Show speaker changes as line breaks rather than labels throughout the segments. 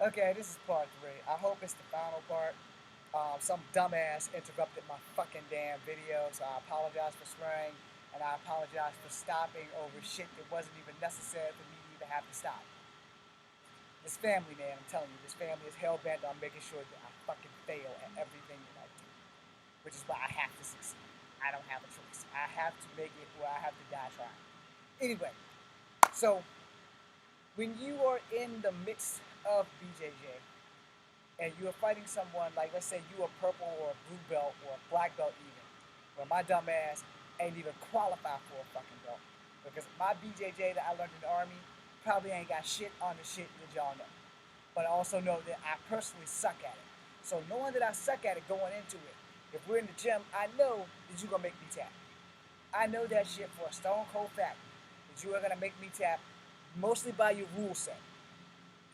Okay, this is part 3. I hope it's the final part. Some dumbass interrupted my fucking damn video, so I apologize for swearing, and I apologize for stopping over shit that wasn't even necessary for me to even have to stop. This family, man, I'm telling you, this family is hell bent on making sure that I fucking fail at everything that I do, which is why I have to succeed. I don't have a choice. I have to make it where I have to die trying. Anyway, so when you are in the midst of BJJ and you are fighting someone, like let's say you are purple or a blue belt or a black belt even, where my dumb ass ain't even qualified for a fucking belt. Because my BJJ that I learned in the Army probably ain't got shit on the shit that y'all know. But I also know that I personally suck at it. So knowing that I suck at it going into it, if we're in the gym, I know that you're gonna make me tap. I know that shit for a stone cold fact that you are gonna make me tap mostly by your rule set.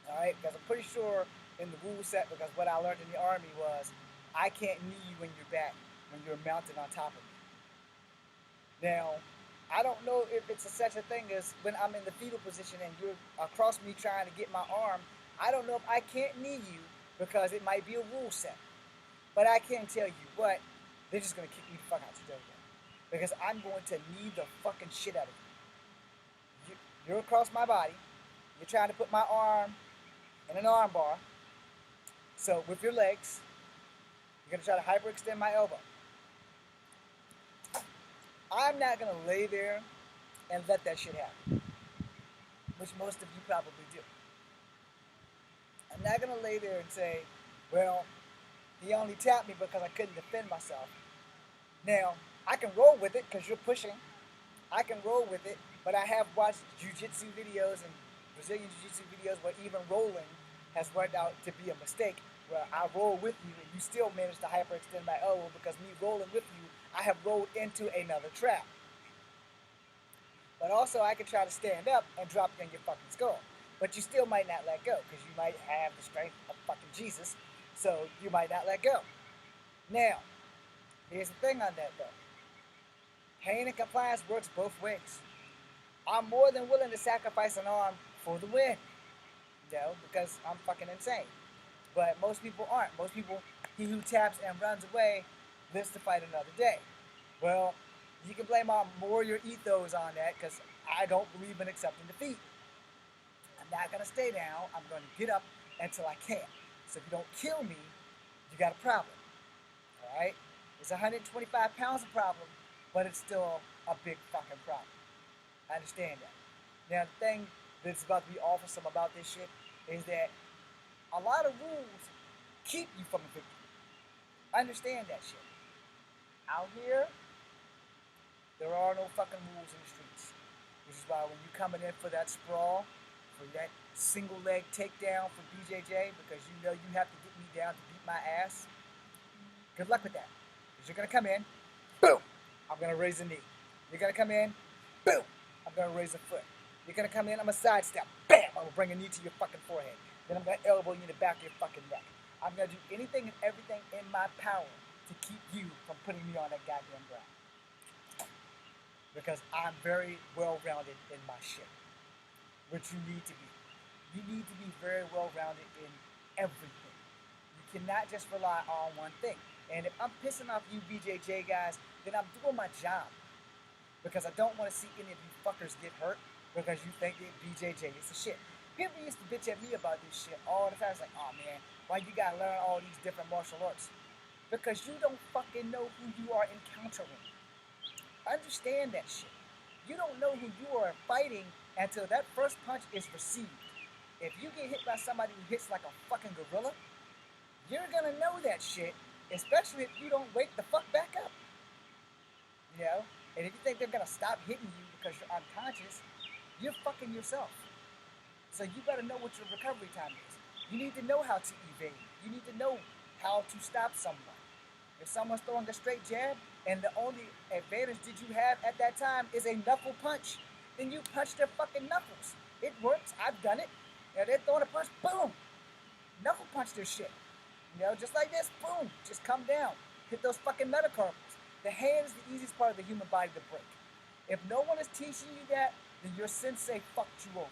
Alright? Because I'm pretty sure in the rule set, because what I learned in the Army was I can't knee you when you're back, when you're mounted on top of me. Now, I don't know if it's such a thing as when I'm in the fetal position and you're across me trying to get my arm. I don't know if I can't knee you because it might be a rule set. But I can tell you what, they're just gonna kick me the fuck out today. Because I'm going to knee the fucking shit out of you. You're across my body. You're trying to put my arm in an arm bar. So with your legs, you're gonna try to hyperextend my elbow. I'm not gonna lay there and let that shit happen, which most of you probably do. I'm not gonna lay there and say, well, he only tapped me because I couldn't defend myself. Now, I can roll with it because you're pushing. I can roll with it, but I have watched jiu-jitsu videos and Brazilian jiu-jitsu videos where even rolling has worked out to be a mistake, where I roll with you and you still manage to hyperextend my elbow because me rolling with you, I have rolled into another trap. But also I can try to stand up and drop you on your fucking skull. But you still might not let go because you might have the strength of fucking Jesus, so you might not let go. Now, here's the thing on that though. Pain and compliance works both ways. I'm more than willing to sacrifice an arm for the win, because I'm fucking insane. But most people aren't. Most people, he who taps and runs away lives to fight another day. Well, you can blame our warrior ethos on that because I don't believe in accepting defeat. I'm not going to stay down. I'm going to get up until I can. So if you don't kill me, you got a problem. All right? It's 125 pounds of problem, but it's still a big fucking problem. I understand that. Now, the thing that's about to be awesome about this shit is that a lot of rules keep you from a victory. I understand that shit. Out here, there are no fucking rules in the streets. Which is why when you coming in for that sprawl, for that single leg takedown for BJJ, because you know you have to get me down to beat my ass, good luck with that. Because you're going to come in, boom, I'm going to raise a knee. You're going to come in, boom, I'm going to raise a foot. You're going to come in, I'm going to sidestep, bam, I'm going to bring a knee to your fucking forehead. Then I'm going to elbow you in the back of your fucking neck. I'm going to do anything and everything in my power to keep you from putting me on that goddamn ground. Because I'm very well-rounded in my shit, which you need to be. You need to be very well-rounded in everything. You cannot just rely on one thing. And if I'm pissing off you BJJ guys, then I'm doing my job. Because I don't want to see any of you fuckers get hurt because you think that BJJ is the shit. People used to bitch at me about this shit all the time. It's like, oh man, why you gotta learn all these different martial arts? Because you don't fucking know who you are encountering. Understand that shit. You don't know who you are fighting until that first punch is received. If you get hit by somebody who hits like a fucking gorilla, you're gonna know that shit, especially if you don't wake the fuck back up. And if you think they're gonna stop hitting you because you're unconscious, you're fucking yourself. So you better know what your recovery time is. You need to know how to evade. You need to know how to stop someone. If someone's throwing a straight jab and the only advantage that you have at that time is a knuckle punch, then you punch their fucking knuckles. It works. I've done it. They're throwing a punch, boom. Knuckle punch their shit. Just like this, boom. Just come down. Hit those fucking metacarpals. The hand is the easiest part of the human body to break. If no one is teaching you that, then your sensei fucked you over.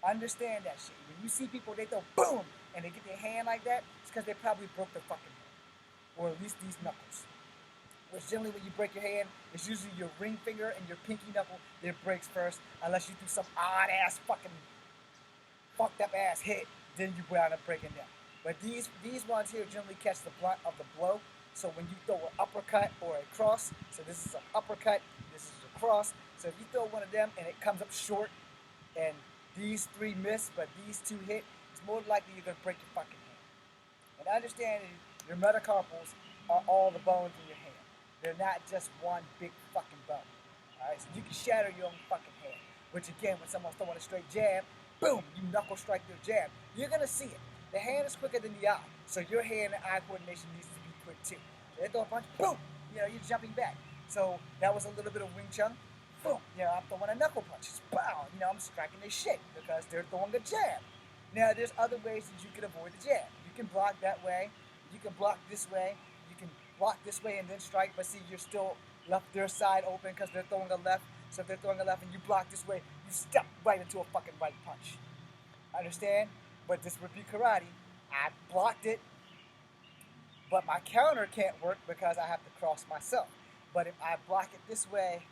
Understand that shit. When you see people, they throw boom, and they get their hand like that, it's because they probably broke their fucking hand. Or at least these knuckles. Which generally when you break your hand, it's usually your ring finger and your pinky knuckle that breaks first, unless you do some odd ass fucking fucked up ass hit, then you wind up breaking them. But these ones here generally catch the blunt of the blow. So when you throw an uppercut or a cross, so this is an uppercut, this is a cross. So if you throw one of them and it comes up short, and these three miss, but these two hit, it's more likely you're gonna break your fucking hand. And understand that your metacarpals are all the bones in your hand. They're not just one big fucking bone. Alright, so you can shatter your own fucking hand. Which again, when someone's throwing a straight jab, boom, you knuckle strike their jab. You're gonna see it. The hand is quicker than the eye. So your hand and eye coordination needs to be quick too. They throw a punch, boom, you're jumping back. So that was a little bit of Wing Chun. Boom, I'm throwing a knuckle punch. Bow, I'm striking their shit because they're throwing a jab. Now there's other ways that you can avoid the jab. You can block that way. You can block this way. You can block this way and then strike, but see, you're still left their side open because they're throwing a left. So if they're throwing a left and you block this way, you step right into a fucking right punch. Understand? But this would be karate. I blocked it, but my counter can't work because I have to cross myself. But if I block it this way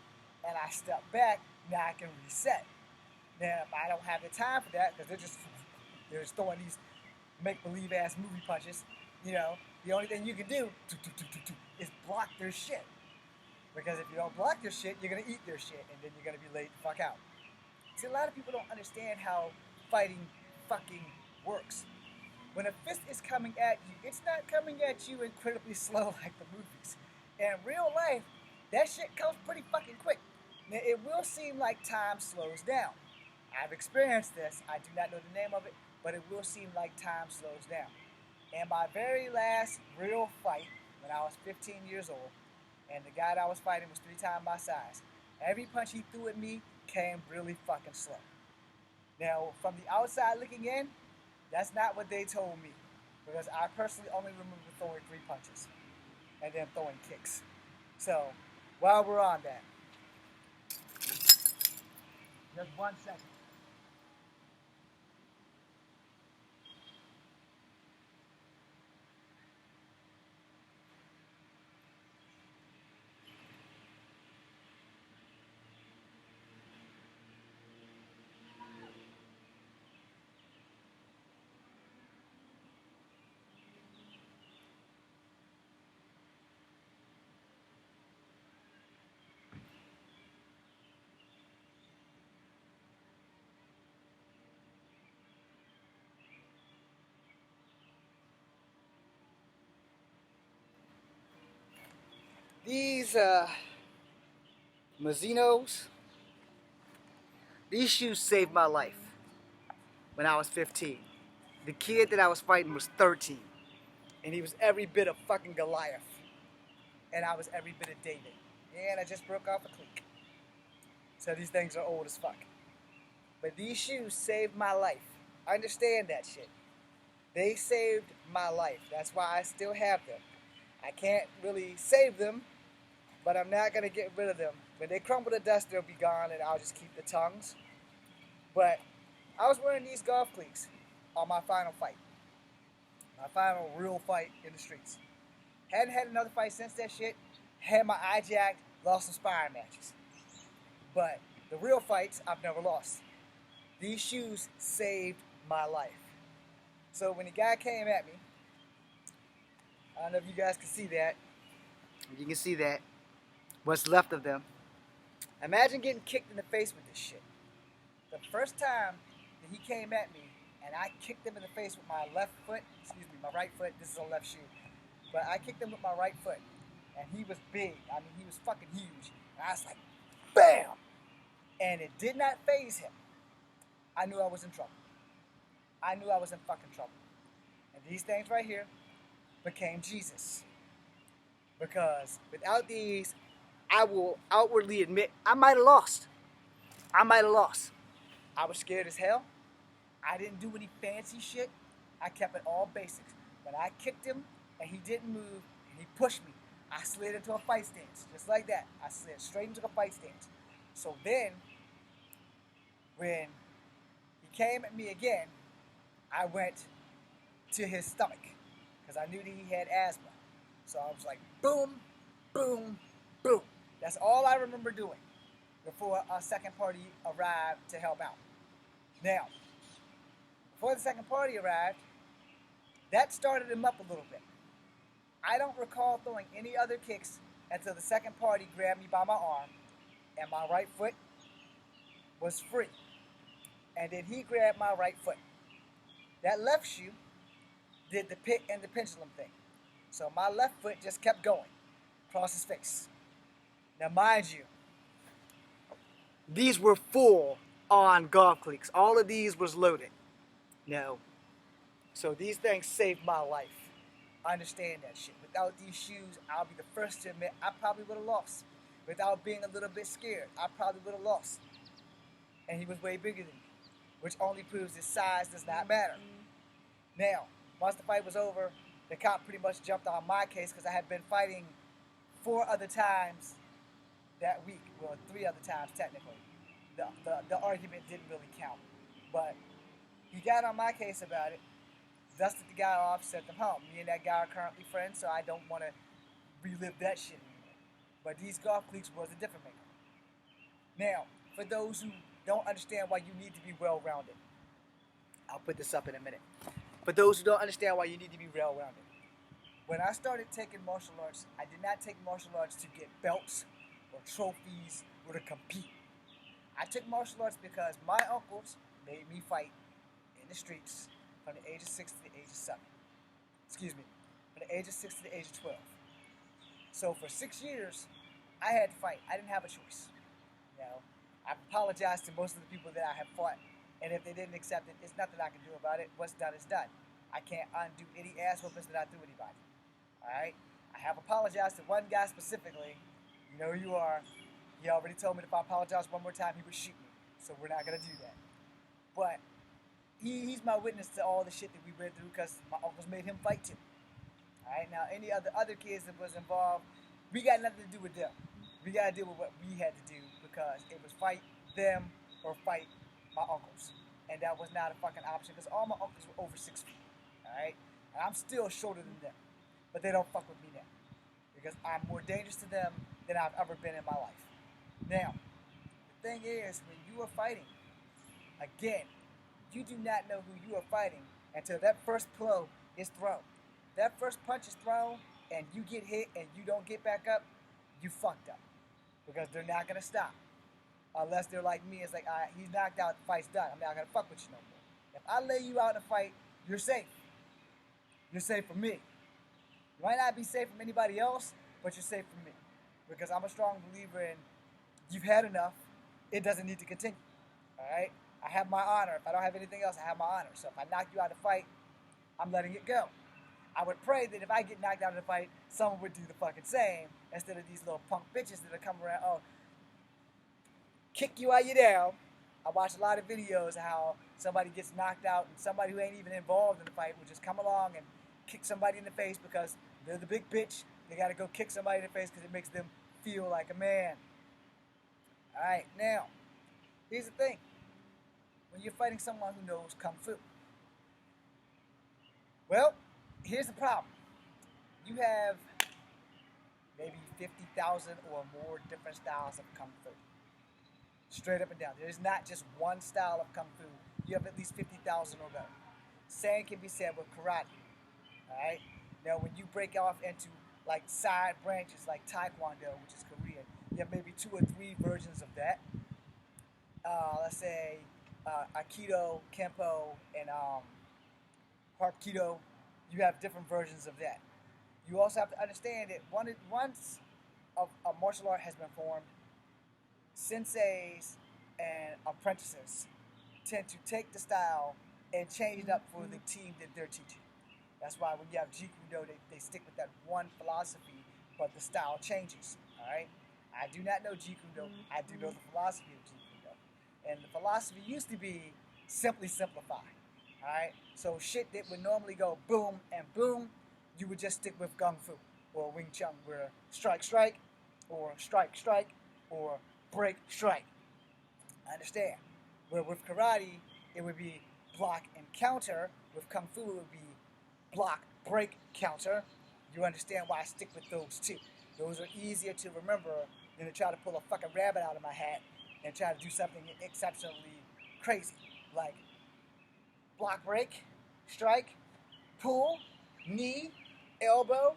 and I step back, now I can reset. Now, if I don't have the time for that, because they're just throwing these make-believe ass movie punches, the only thing you can do is block their shit. Because if you don't block their shit, you're going to eat their shit, and then you're going to be laid the fuck out. See, a lot of people don't understand how fighting fucking works. When a fist is coming at you, it's not coming at you incredibly slow like the movies. In real life, that shit comes pretty fucking quick. Now, it will seem like time slows down. I've experienced this. I do not know the name of it, but it will seem like time slows down. And my very last real fight, when I was 15 years old, and the guy that I was fighting was 3 times my size, every punch he threw at me came really fucking slow. Now, from the outside looking in, that's not what they told me. Because I personally only remember throwing 3 punches. And then throwing kicks. So, while we're on that, just 1 second. These Mazzinos, these shoes saved my life when I was 15. The kid that I was fighting was 13. And he was every bit of fucking Goliath. And I was every bit of David. And I just broke off a cleat. So these things are old as fuck. But these shoes saved my life. I understand that shit. They saved my life. That's why I still have them. I can't really save them, but I'm not going to get rid of them. When they crumble to dust, they'll be gone, and I'll just keep the tongues. But I was wearing these golf cleats on my final fight. My final real fight in the streets. Hadn't had another fight since that shit. Had my eye jacked, lost some sparring matches. But the real fights, I've never lost. These shoes saved my life. So when the guy came at me, I don't know if you guys can see that. You can see that. What's left of them. Imagine getting kicked in the face with this shit. The first time that he came at me, and I kicked him in the face with my left foot, my right foot, this is a left shoe, but I kicked him with my right foot, and he was big. I mean, he was fucking huge. And I was like, BAM! And it did not faze him. I knew I was in trouble. I knew I was in fucking trouble. And these things right here became Jesus. Because without these, I will outwardly admit, I might have lost. I might have lost. I was scared as hell. I didn't do any fancy shit. I kept it all basics. When I kicked him and he didn't move and he pushed me, I slid into a fight stance. Just like that. I slid straight into a fight stance. So then, when he came at me again, I went to his stomach because I knew that he had asthma. So I was like, boom, boom, boom. That's all I remember doing before a second party arrived to help out. Now, before the second party arrived, that started him up a little bit. I don't recall throwing any other kicks until the second party grabbed me by my arm and my right foot was free. And then he grabbed my right foot. That left shoe did the pit and the pendulum thing. So my left foot just kept going across his face. Now mind you, these were full on golf cleats. All of these was loaded. No. So these things saved my life. I understand that shit. Without these shoes, I'll be the first to admit I probably would have lost. Without being a little bit scared, I probably would have lost. And he was way bigger than me, which only proves his size does not matter. Now, once the fight was over, the cop pretty much jumped on my case because I had been fighting 4 other times that week. Well, 3 other times technically. The argument didn't really count. But he got on my case about it, dusted the guy off, sent him home. Me and that guy are currently friends, so I don't want to relive that shit anymore. But these golf cleats was a difference maker. Now, for those who don't understand why you need to be well-rounded, I'll put this up in a minute. For those who don't understand why you need to be well-rounded, when I started taking martial arts, I did not take martial arts to get belts or trophies or to compete. I took martial arts because my uncles made me fight in the streets from the age of 6 to the age of 7. Excuse me, from the age of 6 to the age of 12. So for 6 years, I had to fight. I didn't have a choice. You know, I apologize to most of the people that I have fought, and if they didn't accept it, it's nothing I can do about it. What's done is done. I can't undo any ass whoopings that I threw anybody. Alright? I have apologized to one guy specifically. You know who you are. He already told me that if I apologize one more time, he would shoot me. So we're not going to do that. But he's my witness to all the shit that we went through because my uncles made him fight too. Alright? Now, any other kids that was involved, we got nothing to do with them. We got to deal with what we had to do because it was fight them or fight my uncles. And that was not a fucking option because all my uncles were over 6 feet. Alright? And I'm still shorter than them. But they don't fuck with me now. Because I'm more dangerous to them than I've ever been in my life. Now, the thing is, when you are fighting, again, you do not know who you are fighting until that first blow is thrown. That first punch is thrown and you get hit and you don't get back up, you fucked up. Because they're not going to stop. Unless they're like me, it's like, all right, he's knocked out, the fight's done. I'm not going to fuck with you no more. If I lay you out in a fight, you're safe. You're safe from me. You might not be safe from anybody else, but you're safe from me. Because I'm a strong believer in you've had enough. It doesn't need to continue. Alright? I have my honor. If I don't have anything else, I have my honor. So if I knock you out of the fight, I'm letting it go. I would pray that if I get knocked out of the fight, someone would do the fucking same instead of these little punk bitches that are coming around, oh, kick you while you're down. I watch a lot of videos of how somebody gets knocked out and somebody who ain't even involved in the fight will just come along and kick somebody in the face because they're the big bitch. They got to go kick somebody in the face because it makes them feel like a man. Alright, now, here's the thing. When you're fighting someone who knows Kung Fu. Well, here's the problem. You have maybe 50,000 or more different styles of Kung Fu. Straight up and down. There's not just one style of Kung Fu. You have at least 50,000 or better. Same can be said with karate. Alright? Now, when you break off into like side branches like Taekwondo, which is Korean, you have maybe 2 or 3 versions of that. Let's say Aikido, Kempo, and Hapkido. You have different versions of that. You also have to understand that once a martial art has been formed, senseis and apprentices tend to take the style and change it up for the team that they're teaching. That's why when you have Jeet Kune Do, they stick with that one philosophy, but the style changes. Alright? I do not know Jeet Kune Do. I do know the philosophy of Jeet Kune Do. And the philosophy used to be simply simplify. Alright? So shit that would normally go boom and boom, you would just stick with Kung Fu or Wing Chun, where strike, strike, or strike, strike, or break, strike. I understand. Where with karate, it would be block and counter. With Kung Fu, it would be block, break, counter. You understand why I stick with those two. Those are easier to remember than to try to pull a fucking rabbit out of my hat and try to do something exceptionally crazy. Like block, break, strike, pull, knee, elbow,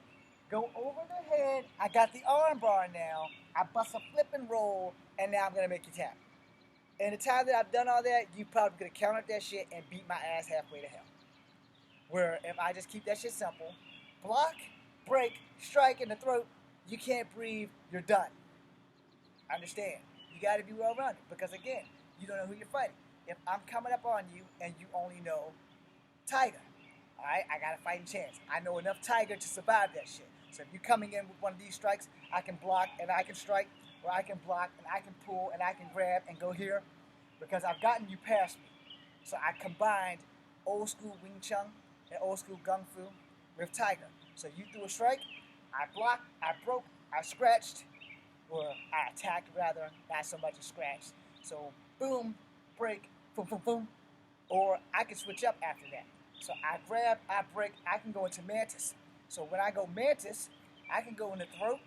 go over the head. I got the arm bar now. I bust a flip and roll, and now I'm going to make you tap. And the time that I've done all that, you probably could have countered that shit and beat my ass halfway to hell. Where if I just keep that shit simple, block, break, strike in the throat, you can't breathe, you're done. Understand? You got to be well rounded because again, you don't know who you're fighting. If I'm coming up on you and you only know Tiger, all right, I got a fighting chance. I know enough Tiger to survive that shit. So if you're coming in with one of these strikes, I can block and I can strike, or I can block and I can pull and I can grab and go here because I've gotten you past me. So I combined old school Wing Chun and old school Kung Fu with Tiger. So you threw a strike, I blocked, I broke, I scratched, or I attacked rather, not so much as scratched. So boom, break, boom, boom, boom. Or I can switch up after that. So I grab, I break, I can go into Mantis. So when I go Mantis, I can go in the throat,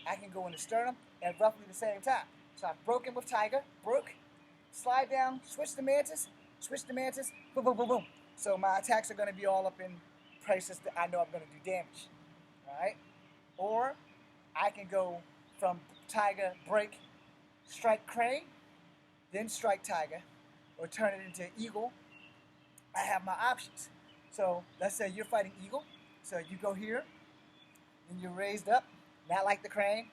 I can go in the sternum at roughly the same time. So I've broken with Tiger, broke, slide down, switch to Mantis, boom, boom, boom, boom. So my attacks are going to be all up in places that I know I'm going to do damage. Alright? Or I can go from Tiger, break, strike crane, then strike Tiger, or turn it into Eagle. I have my options. So let's say you're fighting Eagle. So you go here, and you're raised up, not like the crane,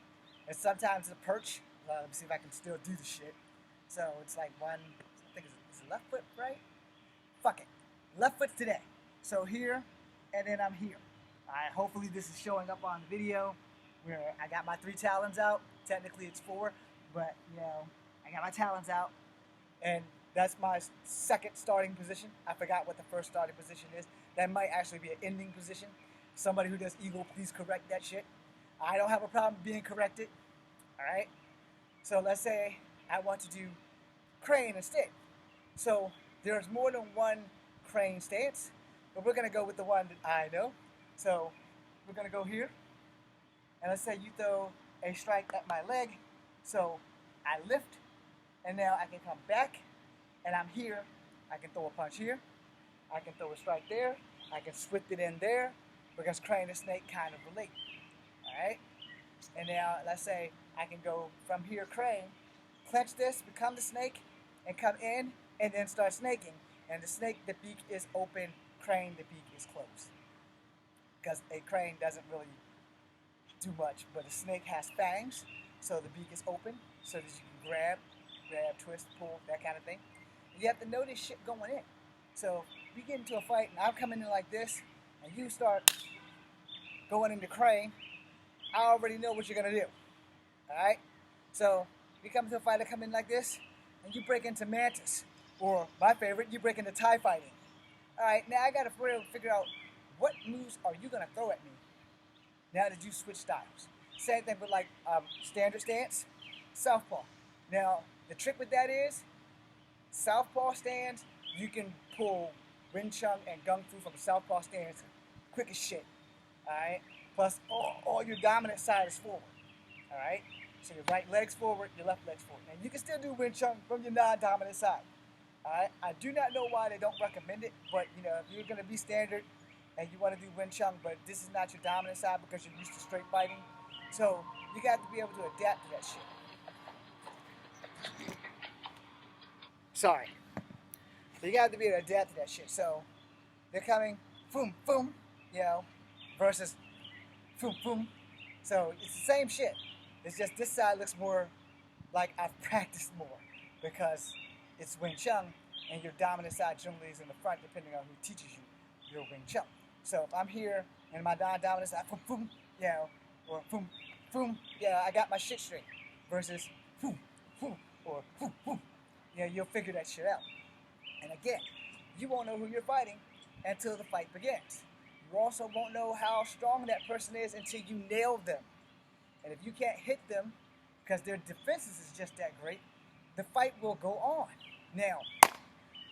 and sometimes the perch. Let me see if I can still do the shit. So it's like one, I think it's left foot, right? Fuck it. Left foot today. So here, and then I'm here. Alright, hopefully this is showing up on the video where I got my 3 talons out. Technically it's 4, but you know, I got my talons out. And that's my second starting position. I forgot what the first starting position is. That might actually be an ending position. Somebody who does Eagle, please correct that shit. I don't have a problem being corrected. Alright? So let's say I want to do crane instead. So there's more than one crane stance, but we're going to go with the one that I know. So we're going to go here. And let's say you throw a strike at my leg. So I lift, and now I can come back, and I'm here. I can throw a punch here. I can throw a strike there. I can switch it in there, because crane and snake kind of relate. Alright? And now let's say I can go from here crane, clench this, become the snake, and come in, and then start snaking. And the snake, the beak is open, crane, the beak is closed. Because a crane doesn't really do much, but a snake has fangs, so the beak is open, so that you can grab, twist, pull, that kind of thing. And you have to know this shit going in. So if we get into a fight and I'm coming in like this, and you start going into crane, I already know what you're gonna do. Alright? So if you come into a fight, I come in like this, and you break into Mantis. Or my favorite, you break into TIE fighting. Alright, now I gotta figure out what moves are you gonna throw at me now that you switch styles. Same thing with like standard stance, southpaw. Now the trick with that is southpaw stance, you can pull Wing Chun and Kung Fu from a southpaw stance quick as shit. Alright? Plus all your dominant side is forward. Alright? So your right leg's forward, your left leg's forward. And you can still do Wing Chun from your non-dominant side. Alright? I do not know why they don't recommend it, but you know, if you're gonna be standard and you want to do Wing Chun, but this is not your dominant side because you're used to straight fighting. So you got to be able to adapt to that shit. Sorry. You got to be able to adapt to that shit. So they're coming, boom, boom, you know, versus boom, boom. So it's the same shit. It's just this side looks more like I've practiced more because it's Wing Chun and your dominant side generally is in the front depending on who teaches you your Wing Chun. So if I'm here and my non-dominant side, boom, boom, you know, or boom, boom, yeah, I got my shit straight versus boom, boom, or boom, boom. You know, you'll figure that shit out. And again, you won't know who you're fighting until the fight begins. You also won't know how strong that person is until you nail them. And if you can't hit them, because their defenses is just that great, the fight will go on. Now,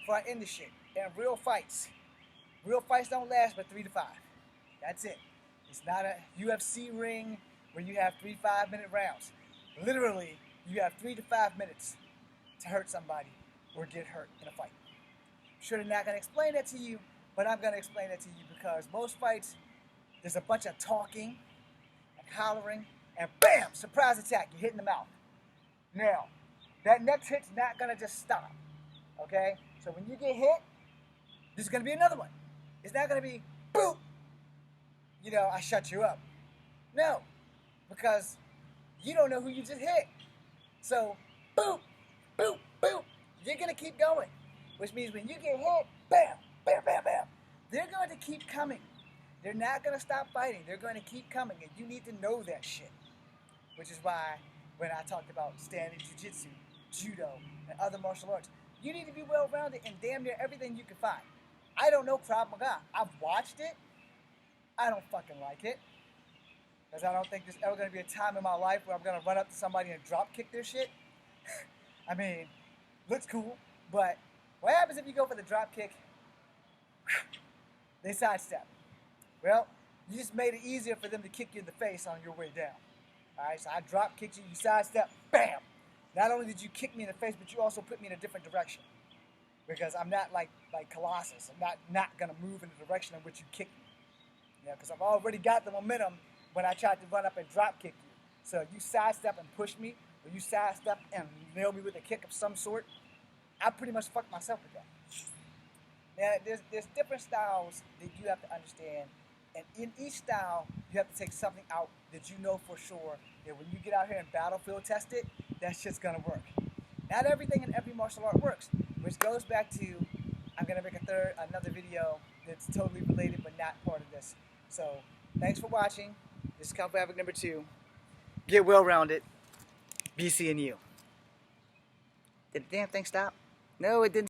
before I end this shit. And real fights don't last but 3 to 5. That's it. It's not a UFC ring where you have 3 5-minute rounds. Literally, you have 3 to 5 minutes to hurt somebody or get hurt in a fight. I'm sure they're not going to explain that to you, but I'm going to explain that to you because most fights, there's a bunch of talking and hollering, and bam, surprise attack, you hit in the mouth. Now, that next hit's not going to just stop, okay? So when you get hit, there's going to be another one. It's not going to be, boop, you know, I shut you up. No, because you don't know who you just hit. So, boop, boop, boop, you're going to keep going. Which means when you get hit, bam, bam, bam, bam, they're going to keep coming. They're not going to stop fighting. They're going to keep coming, and you need to know that shit. Which is why when I talked about standing jiu-jitsu, judo, and other martial arts, you need to be well-rounded in damn near everything you can find. I don't know Krav Maga. I've watched it. I don't fucking like it. Because I don't think there's ever going to be a time in my life where I'm going to run up to somebody and drop kick their shit. I mean, looks cool, but what happens if you go for the drop kick? They sidestep. Well, you just made it easier for them to kick you in the face on your way down. Alright, so I drop kicked you, you sidestep, bam! Not only did you kick me in the face, but you also put me in a different direction. Because I'm not like Colossus. I'm not going to move in the direction in which you kick me. You know, because I've already got the momentum when I tried to run up and drop kick you. So you sidestep and push me, or you sidestep and nail me with a kick of some sort, I pretty much fucked myself with that. Now, there's different styles that you have to understand, and in each style, you have to take something out that you know for sure that when you get out here and battlefield test it, that shit's gonna work. Not everything in every martial art works, which goes back to, I'm gonna make another video that's totally related but not part of this. So, thanks for watching. This is Kung Fu Havoc number 2. Get well-rounded. Be seeing you. Did the damn thing stop? No, it didn't.